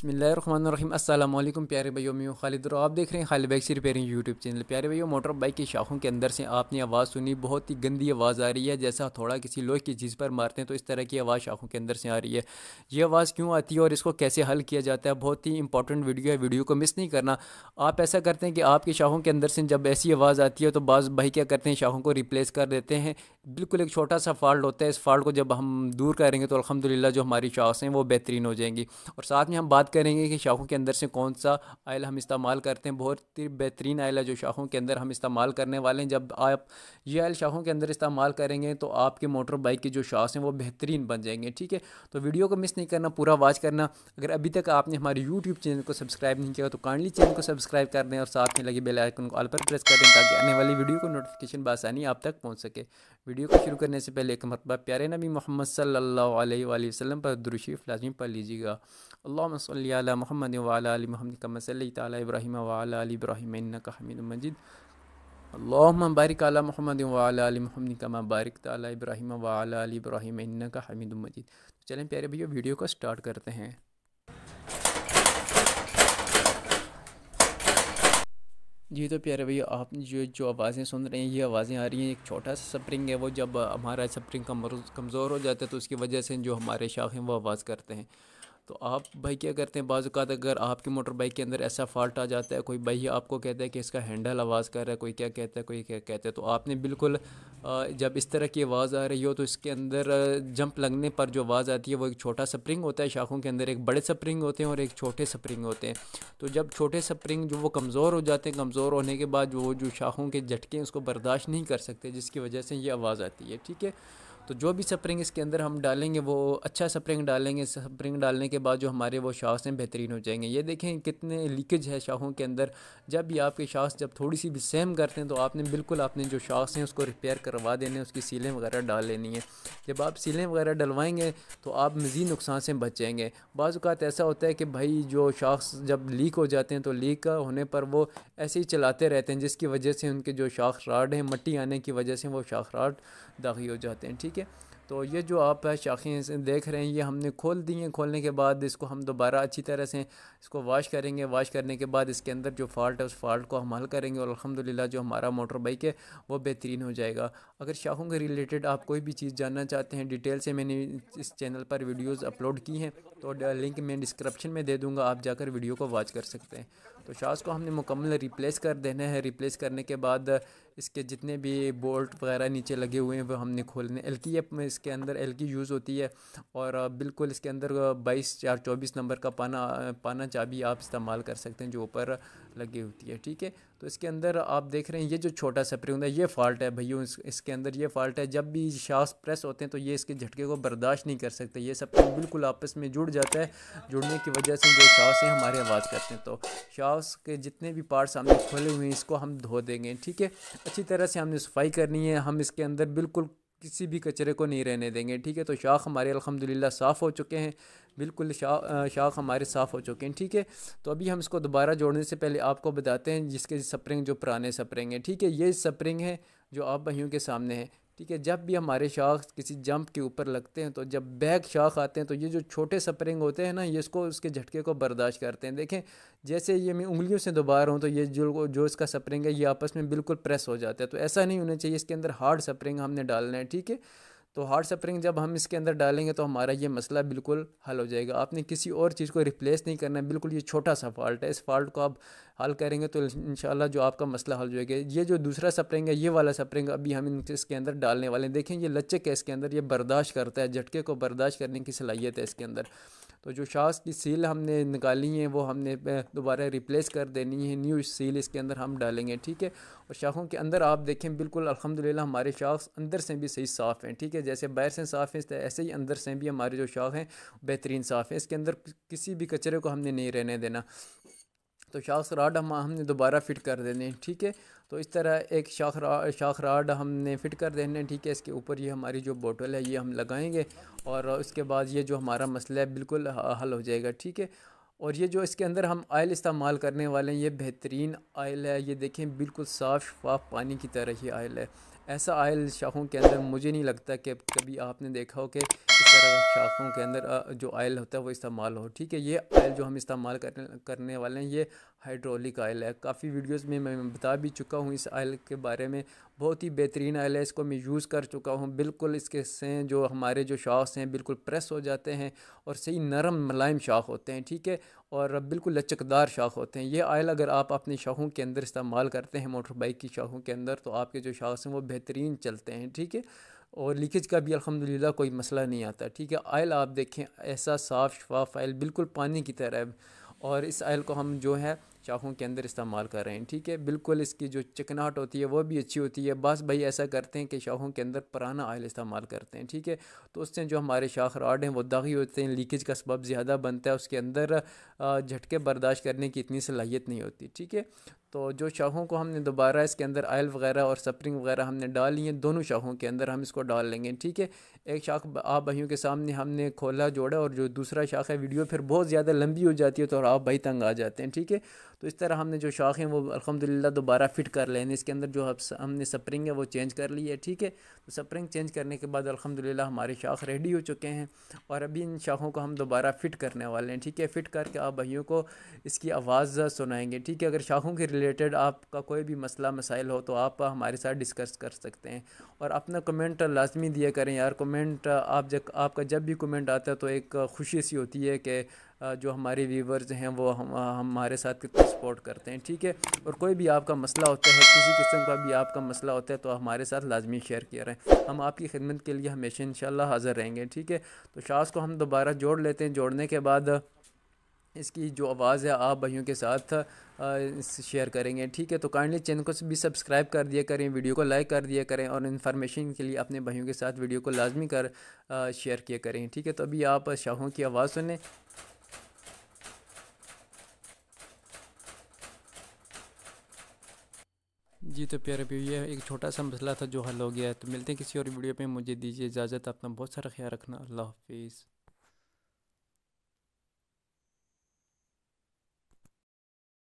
बिस्मिल्लाहिर्रहमानिर्रहीम। अस्सलाम वालेकुम प्यारे भाइयों, मैं हूं खालिद और आप देख रहे हैं खालिद बाइक से रिपेयरिंग यूट्यूब चैनल। प्यारे भाइयों, मोटर बाइक की शाखों के अंदर से आपने आवाज़ सुनी, बहुत ही गंदी आवाज़ आ रही है। जैसा थोड़ा किसी लोहे की चीज़ पर मारते हैं तो इस तरह की आवाज़ शाखों के अंदर से आ रही है। ये आवाज़ क्यों आती है और इसको कैसे हल किया जाता है, बहुत ही इंपॉर्टेंट वीडियो है, वीडियो को मिस नहीं करना। आप ऐसा करते हैं कि आपकी शाखों के अंदर से जब ऐसी आवाज़ आती है तो बाज़ भाई क्या करते हैं, शाखों को रिप्लेस कर देते हैं। बिल्कुल एक छोटा सा फॉल्ट होता है, इस फॉल्ट को जब हम दूर करेंगे तो अल्हम्दुलिल्लाह जो हमारी शाखें हैं वो बेहतरीन हो जाएंगी। और साथ में हम बात करेंगे कि शाखों के अंदर से कौन सा आयल हम इस्तेमाल करते हैं। बहुत ही बेहतरीन आयल है जो शाखों के अंदर हम इस्तेमाल करने वाले हैं। जब आप ये आयल शाखों के अंदर इस्तेमाल करेंगे तो आपके मोटर बाइक की जो शाख हैं वो बेहतरीन बन जाएंगे। ठीक है, तो वीडियो को मिस नहीं करना, पूरा वॉच करना। अगर अभी तक आपने हमारे यूट्यूब चैनल को सब्सक्राइब नहीं किया तो काइंडली चैनल को सब्सक्राइब कर दें और साथ में लगे बेल आइकन को ऑल पर प्रेस कर दें ताकि आने वाली वीडियो को नोटिफिकेशन बआसानी आप तक पहुँच सके। वीडियो को शुरू करने से पहले एक मरतबा प्यारे नबी मोहम्मद सल्लल्लाहु अलैहि वसल्लम पर दुरूद शरीफ लाज़मी पढ़ लीजिएगा। अल्लाहुम्मा सल्ली अला मुहम्मद व अला आलि मुहम्मद कमा सल्लैता अला इब्राहीम व अला आलि इब्राहीम इन्नका हमीदुम मजीद। अल्लाहुम्मा बारिक अला मुहम्मद व अला आलि मुहम्मद कमा बारकता अला इब्राहीम व अला आलि इब्राहीम इन्नका हमीदुम मजीद। तो चलें प्यारे भैया, वीडियो को स्टार्ट करते हैं। जी तो प्यारे भैया, आप जो जो आवाज़ें सुन रहे हैं ये आवाज़ें आ रही हैं, एक छोटा सा स्प्रिंग है। वो जब हमारा स्प्रिंग कमज़ोर हो जाता है तो उसकी वजह से जो हमारे शाख हैं वो आवाज़ करते हैं। तो आप भाई क्या करते हैं, बाज़ औक़ात अगर आपकी मोटर बाइक के अंदर ऐसा फॉल्ट आ जाता है, कोई भाई आपको कहता है कि इसका हैंडल आवाज़ कर रहा है, कोई क्या कहता है, कोई क्या कहता है, तो आपने बिल्कुल जब इस तरह की आवाज़ आ रही हो तो इसके अंदर जंप लगने पर जो आवाज़ आती है वो एक छोटा स्प्रिंग होता है शाखों के अंदर। एक बड़े स्प्रिंग होते हैं और एक छोटे स्प्रिंग होते हैं। तो जब छोटे स्प्रिंग जो वो कमज़ोर हो जाते हैं, कमज़ोर होने के बाद जो शाखों के झटके हैं उसको बर्दाश्त नहीं कर सकते, जिसकी वजह से ये आवाज़ आती है। ठीक है, तो जो भी स्प्रिंग इसके अंदर हम डालेंगे वो अच्छा स्प्रिंग डालेंगे। स्प्रिंग डालने के बाद जो हमारे वो शाख्स हैं बेहतरीन हो जाएंगे। ये देखें कितने लीकेज है शाखों के अंदर। जब भी आपके शाख्स जब थोड़ी सी भी सेम करते हैं तो आपने बिल्कुल अपने जो शाख्स हैं उसको रिपेयर करवा देने, उसकी सीलें वगैरह डाल लेनी है। जब आप सीलें वगैरह डलवाएंगे तो आप मज़ीद नुकसान से बच जाएंगे। बाज़ औक़ात ऐसा होता है कि भाई जो शाख्स जब लीक हो जाते हैं तो लीक होने पर वो ऐसे ही चलाते रहते हैं, जिसकी वजह से उनके जो शाख राड हैं मट्टी आने की वजह से वो शाख राड दागी हो जाते हैं। ठीक है, तो ये जो आप शाखें देख रहे हैं ये हमने खोल दी हैं। खोलने के बाद इसको हम दोबारा अच्छी तरह से इसको वॉश करेंगे। वॉश करने के बाद इसके अंदर जो फॉल्ट है उस फॉल्ट को हम हल करेंगे और अल्हम्दुलिल्लाह जो हमारा मोटर बाइक है वो बेहतरीन हो जाएगा। अगर शाखों के रिलेटेड आप कोई भी चीज़ जानना चाहते हैं डिटेल से, मैंने इस चैनल पर वीडियोज़ अपलोड की हैं तो लिंक मैं डिस्क्रिप्शन में दे दूँगा, आप जाकर वीडियो को वॉच कर सकते हैं। तो शाख्स को हमने मुकम्मल रिप्लेस कर देना है। रिप्लेस करने के बाद इसके जितने भी बोल्ट वगैरह नीचे लगे हुए हैं वो हमने खोलने। एलकी में इसके अंदर एलकी यूज़ होती है और बिल्कुल इसके अंदर 22/4/24 नंबर का पाना चाबी आप इस्तेमाल कर सकते हैं जो ऊपर लगी होती है। ठीक है, तो इसके अंदर आप देख रहे हैं ये जो छोटा स्प्रिंग है ये फ़ॉल्ट है भैया, इसके अंदर ये फ़ॉल्ट है। जब भी शाफ्ट प्रेस होते हैं तो ये इसके झटके को बर्दाश्त नहीं कर सकते। ये स्प्रिंग बिल्कुल आपस में जुड़ जाता है, जुड़ने की वजह से जो शाफ्ट हैं हमारे आवाज़ करते हैं। तो शाफ्ट के जितने भी पार्ट्स हमने खोले हुए हैं इसको हम धो देंगे। ठीक है, अच्छी तरह से हमने सफाई करनी है। हम इसके अंदर बिल्कुल किसी भी कचरे को नहीं रहने देंगे। ठीक है, तो शाख हमारे अल्हम्दुलिल्लाह साफ़ हो चुके हैं, बिल्कुल शाख हमारे साफ़ हो चुके हैं। ठीक है, तो अभी हम इसको दोबारा जोड़ने से पहले आपको बताते हैं जिसके स्प्रिंग जो पुराने स्प्रिंग है। ठीक है, ये स्प्रिंग है जो आप भाइयों के सामने है। ठीक है, जब भी हमारे शाख किसी जंप के ऊपर लगते हैं तो जब बैक शाख आते हैं तो ये जो छोटे स्प्रिंग होते हैं ना ये इसको उसके झटके को बर्दाश्त करते हैं। देखें जैसे ये मैं उंगलियों से दबा रहा हूँ तो ये जो इसका स्प्रिंग है ये आपस में बिल्कुल प्रेस हो जाता है। तो ऐसा नहीं होना चाहिए, इसके अंदर हार्ड स्प्रिंग हमने डालना है। ठीक है, तो हार्ड स्प्रिंग जब हम इसके अंदर डालेंगे तो हमारा ये मसला बिल्कुल हल हो जाएगा। आपने किसी और चीज़ को रिप्लेस नहीं करना है, बिल्कुल ये छोटा सा फॉल्ट है। इस फॉल्ट को आप हल करेंगे तो इंशाल्लाह जो आपका मसला हल हो जाएगा। ये जो दूसरा स्प्रिंग है ये वाला स्प्रिंग अभी हम इसके अंदर डालने वाले हैं। देखें ये लचक है इसके अंदर, ये बर्दाश्त करता है, झटके को बर्दाश्त करने की सलाहियत है इसके अंदर। तो जो शाफ्ट की सील हमने निकाली है वो हमने दोबारा रिप्लेस कर देनी है, न्यू सील इसके अंदर हम डालेंगे। ठीक है, और शाखों के अंदर आप देखें बिल्कुल अल्हम्दुलिल्लाह हमारे शाख्स अंदर से भी सही साफ़ हैं। ठीक है, जैसे बाहर से साफ़ है ऐसे ही अंदर से भी हमारे जो शाख हैं बेहतरीन साफ़ है। इसके अंदर किसी भी कचरे को हमने नहीं रहने देना। तो शाख राड हमने दोबारा फ़िट कर देने हैं। ठीक है, तो इस तरह एक शाख राड हमने फ़िट कर देने। ठीक है, इसके ऊपर ये हमारी जो बोतल है ये हम लगाएंगे और उसके बाद ये जो हमारा मसला है बिल्कुल हल हो जाएगा। ठीक है, और ये जो इसके अंदर हम ऑयल इस्तेमाल करने वाले हैं ये बेहतरीन ऑयल है। ये देखें बिल्कुल साफ़ शफाफ पानी की तरह ही ऑयल है। ऐसा ऑयल शाखों के अंदर मुझे नहीं लगता कि कभी आपने देखा हो कि इस तरह शाखों के अंदर जो ऑयल होता है वो इस्तेमाल हो। ठीक है, ये ऑयल जो हम इस्तेमाल करने वाले हैं ये हाइड्रोलिक ऑयल है। काफ़ी वीडियोस में मैं बता भी चुका हूँ इस ऑयल के बारे में। बहुत ही बेहतरीन ऑयल है, इसको मैं यूज़ कर चुका हूँ। बिल्कुल इसके से जो हमारे जो शाख्स हैं बिल्कुल प्रेस हो जाते हैं और सही नरम मुलायम शाख होते हैं। ठीक है, और बिल्कुल लचकदार शाख होते हैं। ये ऑयल अगर आप अपनी शाखों के अंदर इस्तेमाल करते हैं, मोटर बाइक की शाखों के अंदर, तो आपके जो शाख्स हैं वो बेहतरीन चलते हैं। ठीक है, और लीकेज का भी अल्हम्दुलिल्लाह कोई मसला नहीं आता। ठीक है, ऑयल आप देखें ऐसा साफ़ शफाफ ऑयल बिल्कुल पानी की तरह है, और इस ऑयल को हम जो है शाखों के अंदर इस्तेमाल कर रहे हैं। ठीक है, बिल्कुल इसकी जो चिकनाहट होती है वो भी अच्छी होती है। बस भाई ऐसा करते हैं कि शाखों के अंदर पुराना ऑयल इस्तेमाल करते हैं। ठीक है, तो उससे जो हमारे शाख राड हैं वो दागी होते हैं, लीकेज का सबब ज़्यादा बनता है, उसके अंदर झटके बर्दाश्त करने की इतनी सलाहियत नहीं होती। ठीक है, तो जो शाखों को हमने दोबारा इसके अंदर ऑयल वगैरह और स्प्रिंग वगैरह हमने डाल ली हैं, दोनों शाखों के अंदर हम इसको डाल लेंगे। ठीक है, एक शाख आप भाइयों के सामने हमने खोला जोड़ा, और जो दूसरा शाख है वीडियो फिर बहुत ज़्यादा लंबी हो जाती है तो आप भाई तंग आ जाते हैं। ठीक है, तो इस तरह हमने जो शाख हैं वो अल्हम्दुलिल्लाह दोबारा फिट कर लेने। इसके अंदर जो हमने स्प्रिंग है वो चेंज कर ली है। ठीक है, तो स्प्रिंग चेंज करने के बाद अल्हम्दुलिल्लाह हमारे शाख रेडी हो चुके हैं, और अभी इन शाखों को हम दोबारा फिट करने वाले हैं। ठीक है, फिट करके आप भाइयों को इसकी आवाज़ सुनाएंगे। ठीक है, अगर शाखों के रिलेटेड आपका कोई भी मसला मसाइल हो तो आप हमारे साथ डिस्कस कर सकते हैं, और अपना कमेंट लाजमी दिया करें यार। कमेंट आपका जब भी कमेंट आता है तो एक खुशी सी होती है कि जो हमारे व्यूवर्स हैं वो हमारे साथ कितना सपोर्ट करते हैं। ठीक है, और कोई भी आपका मसला होता है, किसी किस्म का भी आपका मसला होता है, तो हमारे साथ लाजमी शेयर किया रहें। हम आपकी खिदमत के लिए हमेशा इंशाल्लाह हाज़िर रहेंगे। ठीक है, तो शाख को हम दोबारा जोड़ लेते हैं। जोड़ने के बाद इसकी जो आवाज़ है आप भाइयों के साथ शेयर करेंगे। ठीक है, तो काइंडली चैनल को भी सब्सक्राइब कर दिया करें, वीडियो को लाइक कर दिया करें, और इन्फॉर्मेशन के लिए अपने भाइयों के साथ वीडियो को लाजमी शेयर किया करें। ठीक है, तो अभी आप शाखों की आवाज़ सुने। जी तो प्यारे भी ये एक छोटा सा मसला था जो हल हो गया है। तो मिलते हैं किसी और वीडियो पे, मुझे दीजिए इजाज़त। अपना बहुत सारा ख्याल रखना। अल्लाह हाफिज़।